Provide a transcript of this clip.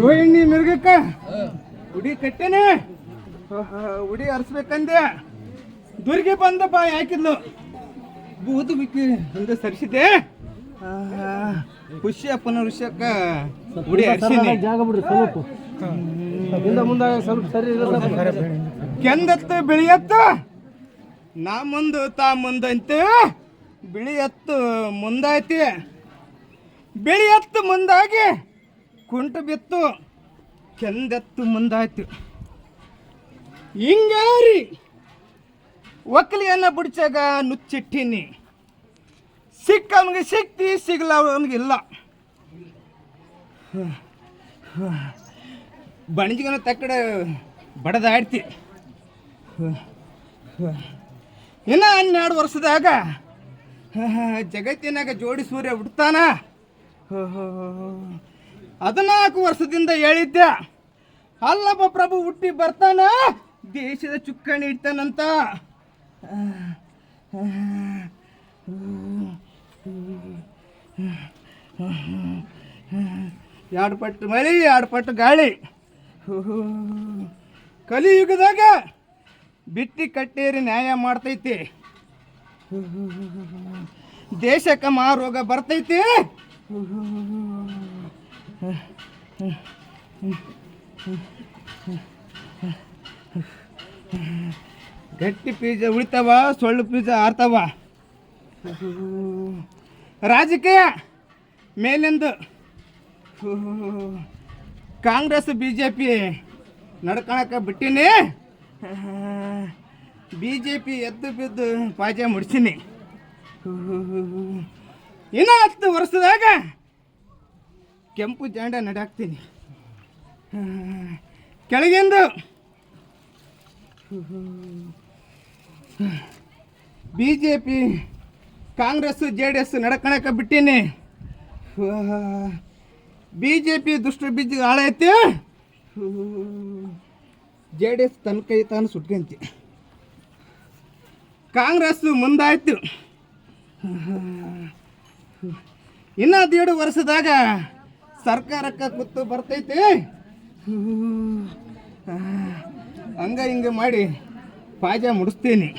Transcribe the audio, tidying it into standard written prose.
ರೋಹಿಣಿ ಮಿರ್ಗಕ್ಕ ಉಡಿ ಕಟ್ಟೆನೆ ಉಡಿ ಹರಿಸ್ಬೇಕಂದೆ ದುರ್ಗೆ ಬಂದ ಬಾಯಿ ಹಾಕಿದ್ಲು ಬೂದು ಬಿಕ್ಕಿ ಹಿಂದೆ ಸರಿಸಿದೆ ಖುಷಿಯಪ್ಪನ ವಿಷಯಕ್ಕ ಉಡಿ ಹರಿಸಿನಿ ಜಾಗ ಬಿಡ್ರಿ ಸ್ವಲ್ಪ ಮುಂದೆ ಸ್ವಲ್ಪ ಸರಿ ಕೆಂದತ್ತು ಬಿಳಿಯತ್ತು ನಾ ಮುಂದು ತಾ ಮುಂದಂತೆ ಬಿಳಿ ಎತ್ತು ಮುಂದಾಯ್ತಿ ಬಿಳಿ ಎತ್ತು ಮುಂದಾಗಿ ಕುಂಟು ಬಿತ್ತು ಕೆಂದೆತ್ತು ಮುಂದಾಯ್ತು ಹಿಂಗಾರಿ ಒಕ್ಕಲಿಯನ್ನ ಬಿಡ್ಚಾಗ ನುಚ್ಚಿಟ್ಟಿನಿ ಸಿಕ್ಕವನಿಗೆ ಸಿಕ್ತಿ ಸಿಗಲ್ಲ ಅವನಿಗಿಲ್ಲ ಬಣಜಿಗನ ತಕ್ಕಡೆ ಬಡದಾಡ್ತಿ ಇನ್ನು 12 ವರ್ಷದಾಗ ಜಗತ್ತಿನಾಗ ಜೋಡಿ ಸೂರ್ಯ ಬಿಡ್ತಾನ 14 ವರ್ಷದಿಂದ ಹೇಳಿದ್ದೆ ಅಲ್ಲಪ್ಪ ಪ್ರಭು ಹುಟ್ಟಿ ಬರ್ತಾನ ದೇಶದ ಚುಕ್ಕಾಣಿ ಇಡ್ತಾನಂತ ಎರಡು ಪಟ್ಟು ಮಳೆ 2 ಪಟ್ಟು ಗಾಳಿ ಕಲಿಯುಗದಾಗ ಬಿಟ್ಟಿ ಕಟ್ಟೇರಿ ನ್ಯಾಯ ಮಾಡ್ತೈತಿ ದೇಶಕ್ಕೆ ಮಾರೋಗ ಬರ್ತೈತಿ ಗಟ್ಟಿ ಬೀಜ ಉಳಿತಾವ ಸೊಳ್ಳು ಬೀಜ ಆರ್ತಾವ ರಾಜಕೀಯ ಮೇಲೆಂದು ಕಾಂಗ್ರೆಸ್ BJP ನಡ್ಕೊಳಕ್ಕೆ ಬಿಟ್ಟಿನಿ BJP ಎದ್ದು ಬಿದ್ದು ಪಾಜೆ ಮುಡ್ಸೀನಿ ಇನ್ನು 10 ವರ್ಷದಾಗ ಕೆಂಪು ಜಾಂಡ ನಡಾಕ್ತೀನಿ ಕೆಳಗಿಂದು BJP ಕಾಂಗ್ರೆಸ್ JDS ನಡ್ಕೊಳಕ್ಕೆ ಬಿಟ್ಟಿನಿ BJP ದುಷ್ಟ ಬೀಜ ಹಾಳೈತಿ JDS ತನ್ನ ಕೈ ತಾನು ಸುಟ್ಕಂತಿ ಕಾಂಗ್ರೆಸ್ ಮುಂದಾಯ್ತು ಇನ್ನು 1.5 ವರ್ಷದಾಗ ಸರ್ಕಾರಕ್ಕೆ ಕೂತು ಬರ್ತೈತಿ ಹಂಗ ಹಿಂಗೆ ಮಾಡಿ ಪಾಜ ಮುಡಿಸ್ತೀನಿ